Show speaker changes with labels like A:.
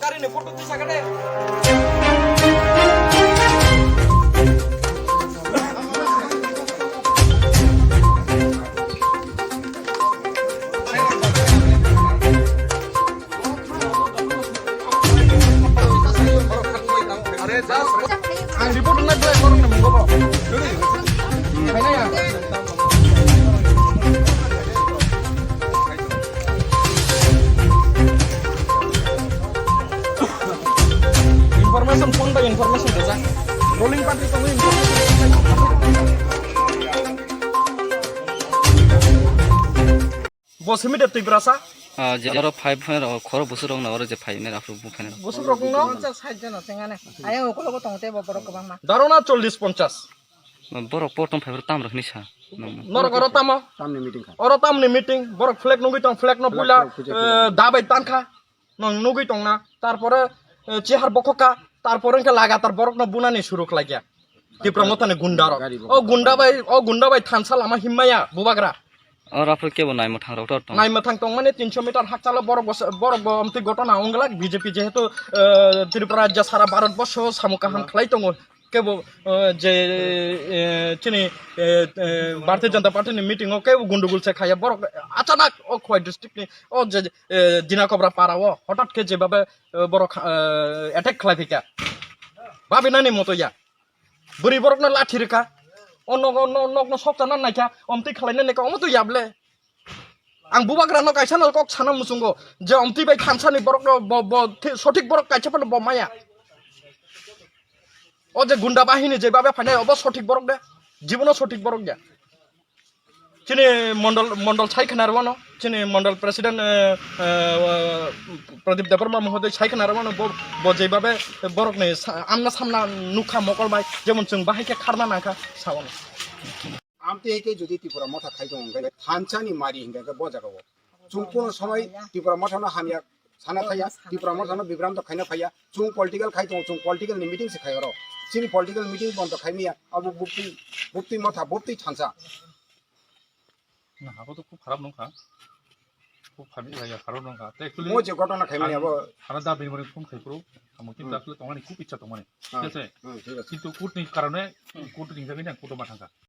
A: गाड़ी ने फोटो दिशा करे ang report na dua orang na monggo po kaya ya information phone ba information desa rolling party to information bos himi de tigrasa
B: যে আরো 5 ফের খর বছর রং না আর যে 5 নে রাফু ফেন
A: bos rokung no
C: 60 জন তেঙ্গানে আয়া ওকলগো তংতে বড় কবা মা
A: darona 40 50
B: বড় পটম ফের তাম রাখনি সা
A: norok oro tamo oro tamni meeting borok flag nugi tong flag no pula dabai tanka nong nugi tong na tarpore chehar bokoka tarpore ke lagatar borok no bunani shuru khlaiya tipramotane gundaro o gunda bai thansal ama himmaya bubagra
B: আর আপনি কে বনাই মঠাং route তো
A: নাই মাথাং tong মানে 300 metre হাকচালা borok amti gotona onglak bjp jehetu tripura rajya sara bharatbর্ষ samukahan khlai tongo কেবো যে চিনি ভারতীয় জনতা পার্টি নি মিটিং ও কেবো গুন্ডুগুল সে খাইয়া বড় আচানক ও খোয়াই ডিস্ট্রিক্ট নি ও যে দিনাকবরা পাড়া ও হঠাৎ কে যেভাবে বড় অ্যাটাক খালাই ফিকা ভাবি নানি মতো ইয়া বুড়ি বড় না লাঠি রেখা ও নগ্ন সপ্তাহ না নাইকা অমতি খালাইনে নেকা অমতো ইয়াবলে আং বুবাগ্রা ন কাইছা ন কক ছানা মুসুঙ্গো যে অমতি বাই খানসানি বড় সঠিক বড় কাইছা পানো বমায়া ও যে গুন্ডা বাহিনী যেভাবে ফাইনাই অব সঠিক বরক দে জীবনও সঠিক বরক দে চিনি মন্ডল সাইখানার বানো চিনি মন্ডল প্রেসিডেন্ট প্রদীপ দেববর্মা মহোদয় সাইখানার বানো যেভাবে বরক নেই আমনা সামনা নুখা মকল বাই যেমন जों বাহিকে খারনা নাখা সাওয়ানো
D: আমতে একে যদি ত্রিপুরা মঠা খাইতো হংগাই থানচানি মারি হিংগাকে বজাগাও जों কোনো সময় ত্রিপুরা মঠানো হানিয়া সানা থাইয়া ত্রিপুরা মঠানো বিভ্রান্ত খাইনা ফাইয়া जों পলিটিক্যাল খাইতো जों পলিটিক্যাল মিটিং সে খাইরো চিনি পলিটিক্যাল মিটিং বন্ধ খাইমিয়া আবু বুপ্তি মঠা বুপ্তি থানসা
E: না হাবো তো খুব খারাপ নঙ্কা খুব খারাপ নঙ্কা তো অ্যাকচুয়ালি
D: মো যে ঘটনা খাইমিয়া আবো
E: খারাপ দা বিনবরে ফোন খাইপ্রো আমি কিন্তু আসলে তোমার খুব ইচ্ছা তোমার
D: ঠিক আছে
E: কিন্তু কুটনির কারণে কুটনির হিসাবে না কুটমা থাকা